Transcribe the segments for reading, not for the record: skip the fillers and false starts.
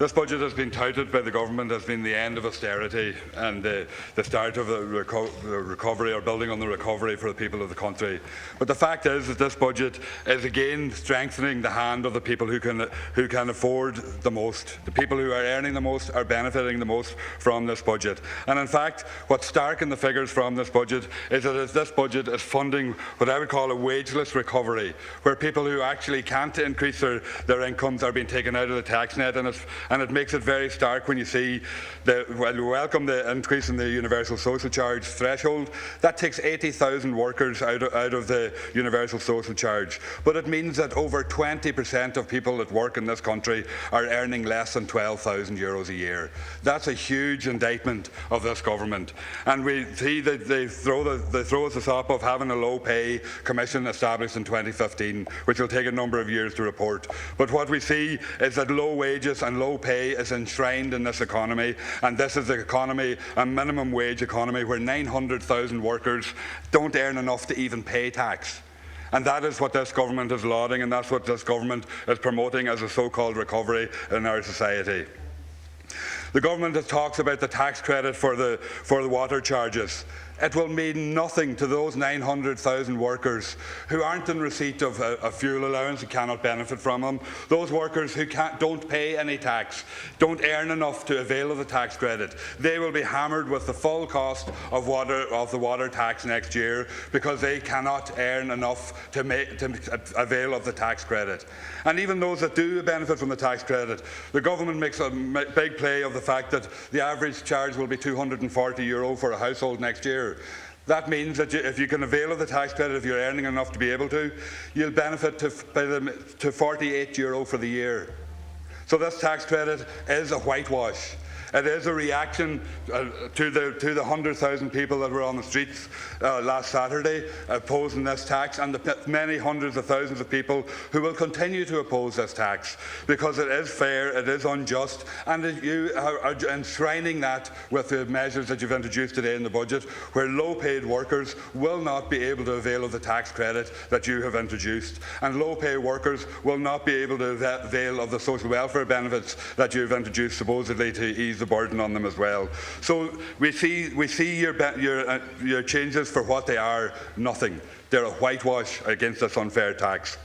This budget has been touted by the government as being the end of austerity and the start of the recovery, or building on the recovery for the people of the country. But the fact is that this budget is again strengthening the hand of the people who can afford the most. The people who are earning the most are benefiting the most from this budget. And in fact, what's stark in the figures from this budget is that this budget is funding what I would call a wageless recovery, where people who actually can't increase their incomes are being taken out of the tax net, and it makes it very stark when you see while we welcome the increase in the universal social charge threshold, that takes 80,000 workers out of the universal social charge. But it means that over 20% of people that work in this country are earning less than €12,000 a year. That's a huge indictment of this government. And we see that they throw us the top of having a low pay commission established in 2015, which will take a number of years to report. But what we see is that low wages and low pay is enshrined in this economy, and this is the economy, a minimum wage economy, where 900,000 workers don't earn enough to even pay tax. And that is what this government is lauding, and that's what this government is promoting as a so-called recovery in our society. The government talks about the tax credit for the water charges. It will mean nothing to those 900,000 workers who aren't in receipt of a fuel allowance and cannot benefit from them. Those workers who don't pay any tax, don't earn enough to avail of the tax credit. They will be hammered with the full cost of the water tax next year, because they cannot earn enough to avail of the tax credit. And even those that do benefit from the tax credit, the government makes a big play of the fact that the average charge will be €240 for a household next year. That means that if you can avail of the tax credit, if you're earning enough to be able to, you'll benefit to €48 for the year. So this tax credit is a whitewash. It is a reaction to the 100,000 people that were on the streets last Saturday opposing this tax, and the many hundreds of thousands of people who will continue to oppose this tax, because it is fair, it is unjust, and you are enshrining that with the measures that you've introduced today in the budget, where low-paid workers will not be able to avail of the tax credit that you have introduced, and low-paid workers will not be able to avail of the social welfare benefits that you've introduced, supposedly to ease the burden on them as well. So we see your changes for what they are: nothing. They're a whitewash against this unfair tax.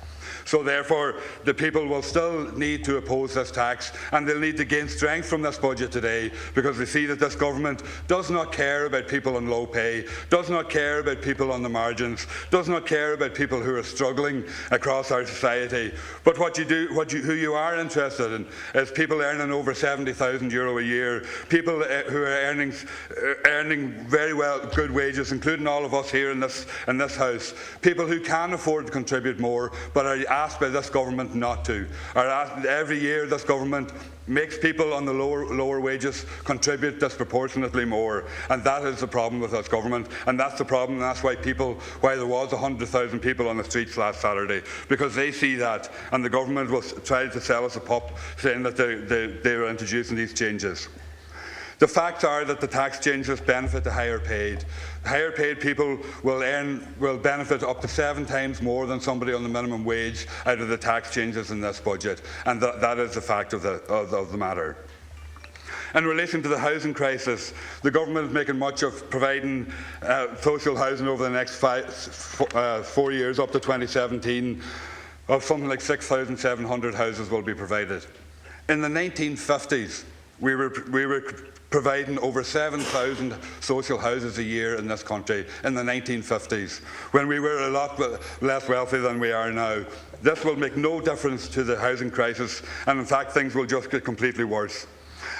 So therefore, the people will still need to oppose this tax, and they'll need to gain strength from this budget today, because we see that this government does not care about people on low pay, does not care about people on the margins, does not care about people who are struggling across our society. But who you are interested in is people earning over €70,000 a year, people who are earning very good wages, including all of us here in this house, people who can afford to contribute more but are asked by this government not to. Every year this government makes people on the lower wages contribute disproportionately more, and that is the problem with this government, and that's the problem, and that's why there was 100,000 people on the streets last Saturday, because they see that, and the government was trying to sell us a pup, saying that they were introducing these changes. The facts are that the tax changes benefit the higher paid. Higher paid people will benefit up to 7 times more than somebody on the minimum wage out of the tax changes in this budget, and that is the fact of the matter. In relation to the housing crisis, the government is making much of providing social housing over the next 4 years, up to 2017, of something like 6,700 houses will be provided. In the 1950s, we were providing over 7,000 social houses a year in this country in the 1950s, when we were a lot less wealthy than we are now. This will make no difference to the housing crisis, and in fact things will just get completely worse.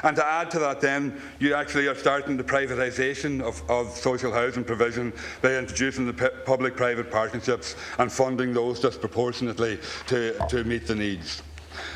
And to add to that then, you actually are starting the privatisation of social housing provision by introducing the public-private partnerships and funding those disproportionately to meet the needs.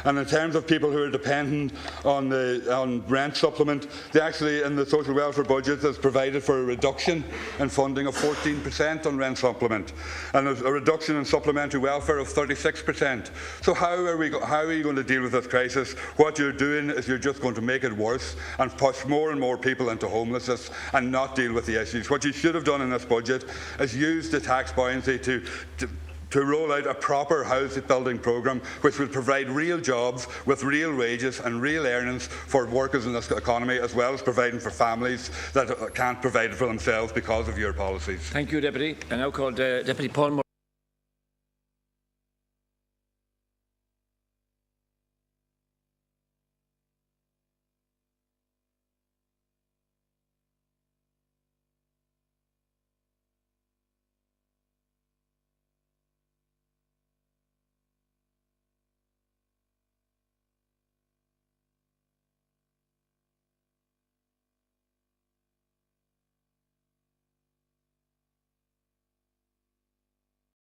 And in terms of people who are dependent on rent supplement, they actually, in the social welfare budget, has provided for a reduction in funding of 14% on rent supplement, and a reduction in supplementary welfare of 36%. So how are you going to deal with this crisis? What you're doing is you're just going to make it worse and push more and more people into homelessness and not deal with the issues. What you should have done in this budget is use the tax buoyancy to to roll out a proper house building programme which will provide real jobs with real wages and real earnings for workers in this economy, as well as providing for families that can't provide for themselves because of your policies. Thank you, Deputy. I now call Deputy Paul Moore.